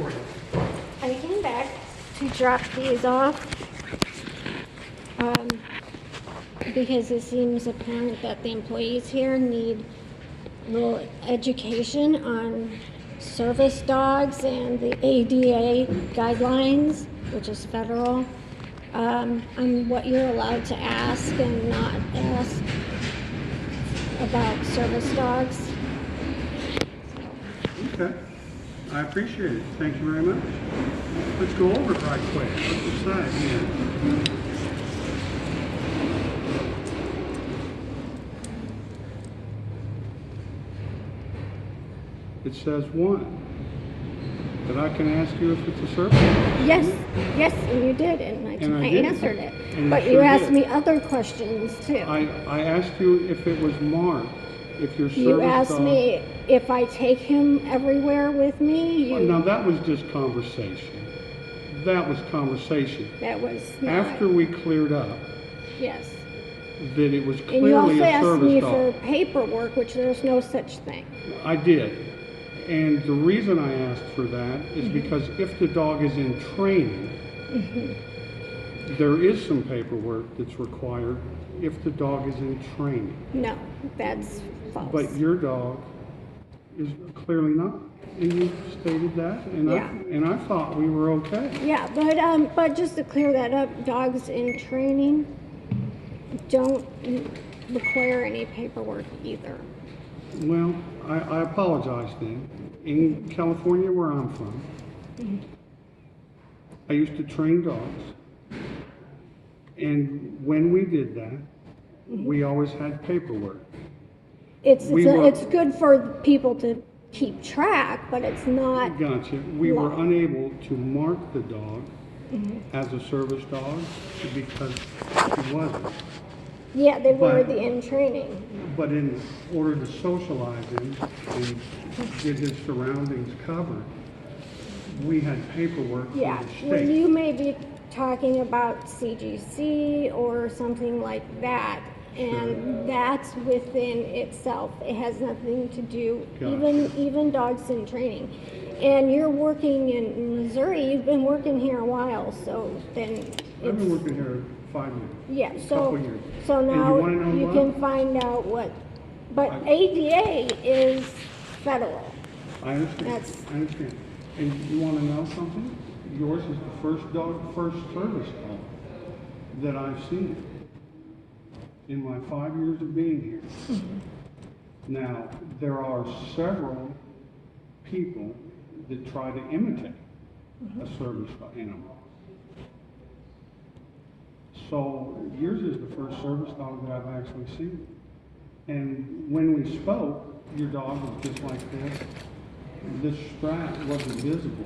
for you? I came back to drop these off because it seems apparent that the employees here need a little education on service dogs and the ADA guidelines, which is federal, on what you're allowed to ask and not ask about service dogs. Okay. I appreciate it. Thank you very much. Let's go over it right quick. Let's decide here. It says 1. But I can ask you if it's a service dog. Yes, and you did, and I did. answered it. And But you you sure asked did. me other questions too. I asked you if it was marked. If your service You asked dog... me if I take him everywhere with me. Now that was just conversation. That was conversation. That was not. After we cleared up Yes. that it was And you clearly also a asked service me dog. for paperwork, which there's no such thing. I did. And the reason I asked for that is because if the dog is in training, there is some paperwork that's required if the dog is in training. No, that's false. But your dog is clearly not. And you stated that, and Yeah. I thought we were okay. Yeah, but just to clear that up, dogs in training don't require any paperwork either. Well, I apologize then. In California, where I'm from, I used to train dogs. And when we did that, we always had paperwork. It's We were- it's good for people to keep track, but it's not. Gotcha. We were law. unable to mark the dog as a service dog because he wasn't. Yeah, they were But- the in training. But in order to socialize him and get his surroundings covered, we had paperwork from Yeah, the well, state. you may be talking about CGC or something like that, and that's within itself. It has nothing to do, Gotcha. even dogs in training. And you're working in Missouri, you've been working here a while, so then I've been it's, working here 5 years. yeah, couple so, years. so And you now wanna know you what? can find out what, but I- ADA is federal. I understand. That's- I understand. And you want to know something? Yours is the first service dog that I've seen in my 5 years of being here. Now, there are several people that try to imitate a service animal. So yours is the first service dog that I've actually seen. And when we spoke, your dog was just like this. This strap wasn't visible.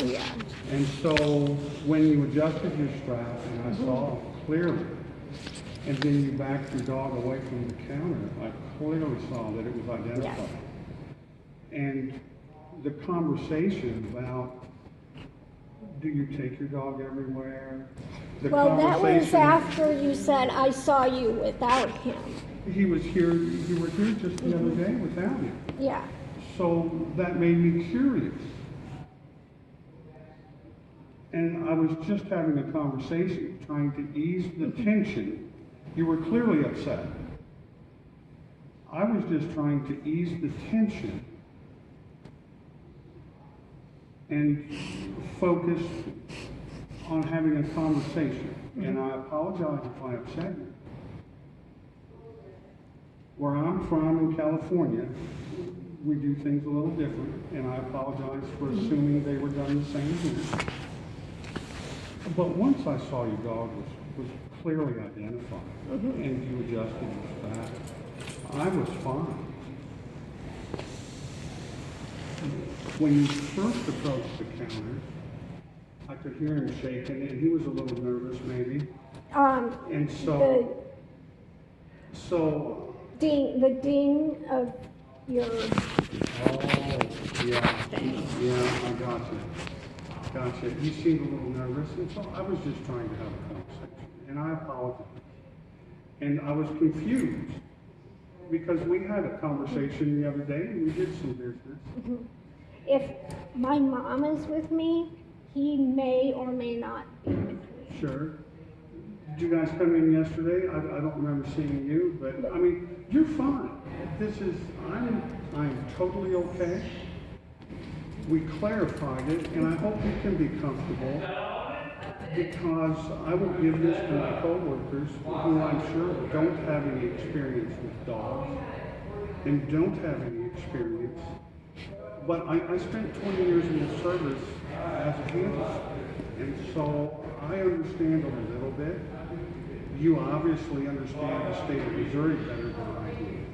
Yeah. And so when you adjusted your strap, and I saw clearly, and then you backed your dog away from the counter, I clearly saw that it was identified. And the conversation about, do you take your dog everywhere? The Well, that was conversation- after you said, I saw you without him. He was here, you were here just the other day without him. Yeah. So that made me curious. And I was just having a conversation, trying to ease the tension. You were clearly upset. I was just trying to ease the tension and focus on having a conversation. And I apologize if I upset you. Where I'm from in California, we do things a little different, and I apologize for assuming they were done the same here. But once I saw your dog was clearly identified, and you adjusted your strap, I was fine. When you first approached the counter, I could hear him shaking, and he was a little nervous maybe. And so The ding of your, Oh, yeah, I gotcha. You seemed a little nervous, and so I was just trying to have a conversation, and I apologize. And I was confused, because we had a conversation the other day, and we did some business. if my mom is with me, he may or may not be with me. Sure. Did you guys come in yesterday? I don't remember seeing you, but I mean, you're fine. I'm totally okay. We clarified it, and I hope you can be comfortable because I will give this to my coworkers who I'm sure don't have any experience with dogs and don't have any experience. But I spent 20 years in the service as a handler, and so I understand a little bit. You obviously understand the state of Missouri better than I do.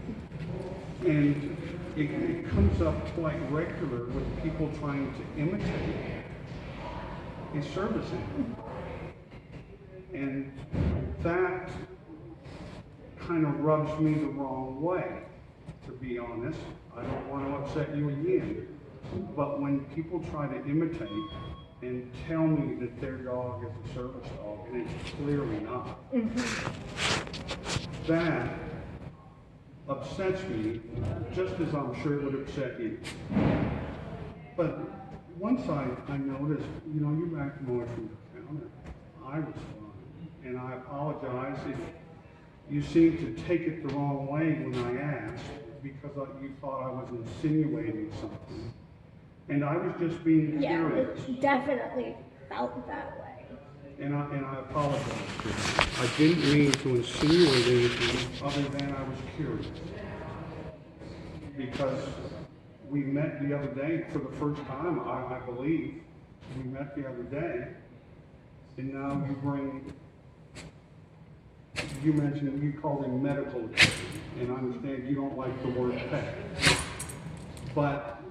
And it comes up quite regular with people trying to imitate a service animal. And that kind of rubs me the wrong way, to be honest. I don't want to upset you again. But when people try to imitate and tell me that their dog is a service dog, and it's clearly not, that upsets me, just as I'm sure it would upset you. But once I noticed, you know, you backed away from the counter, I was fine. And I apologize if you seemed to take it the wrong way when I asked, because you thought I was insinuating something. And I was just being curious. Yeah, it definitely felt that way. And I apologize for that. I didn't mean to insinuate anything other than I was curious. Because we met the other day for the first time, I believe. We met the other day. And now you mentioned, you called him medical attention. And I understand you don't like the word pet. But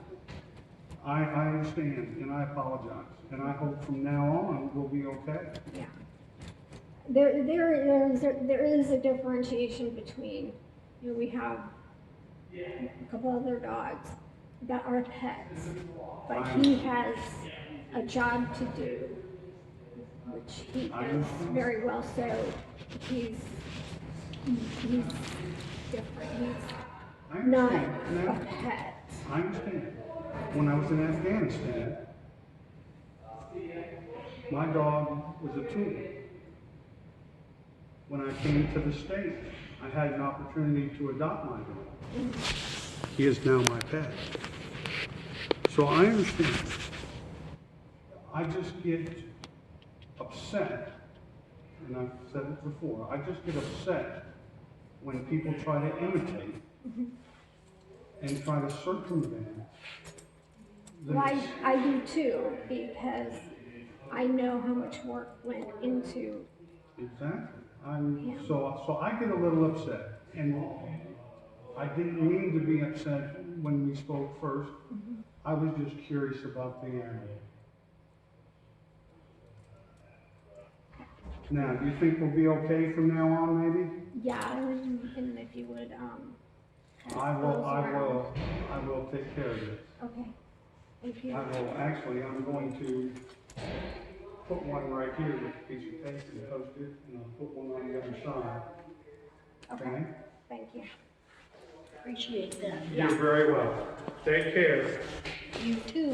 I understand, and I apologize, and I hope from now on we'll be okay. Yeah. There is a differentiation between, you know, we have a couple other dogs that are pets, but he has a job to do, which he does very well. So he's different. He's not a pet. I understand. When I was in Afghanistan, my dog was a tool. When I came to the States, I had an opportunity to adopt my dog. He is now my pet. So I understand. I just get upset, and I've said it before, I just get upset when people try to imitate and try to circumvent. Well, I do too, because I know how much work went into. Exactly. So I get a little upset, and I didn't mean to be upset when we spoke first. I was just curious about the animal. Now, do you think we'll be okay from now on, maybe? Yeah, and if you would, I will take care of this. Okay. Thank you. I'm going to put one right here with a piece of tape and post it, and I'll put one on the other side. Okay? Thank you. Appreciate that. You're very welcome. Take care. You too.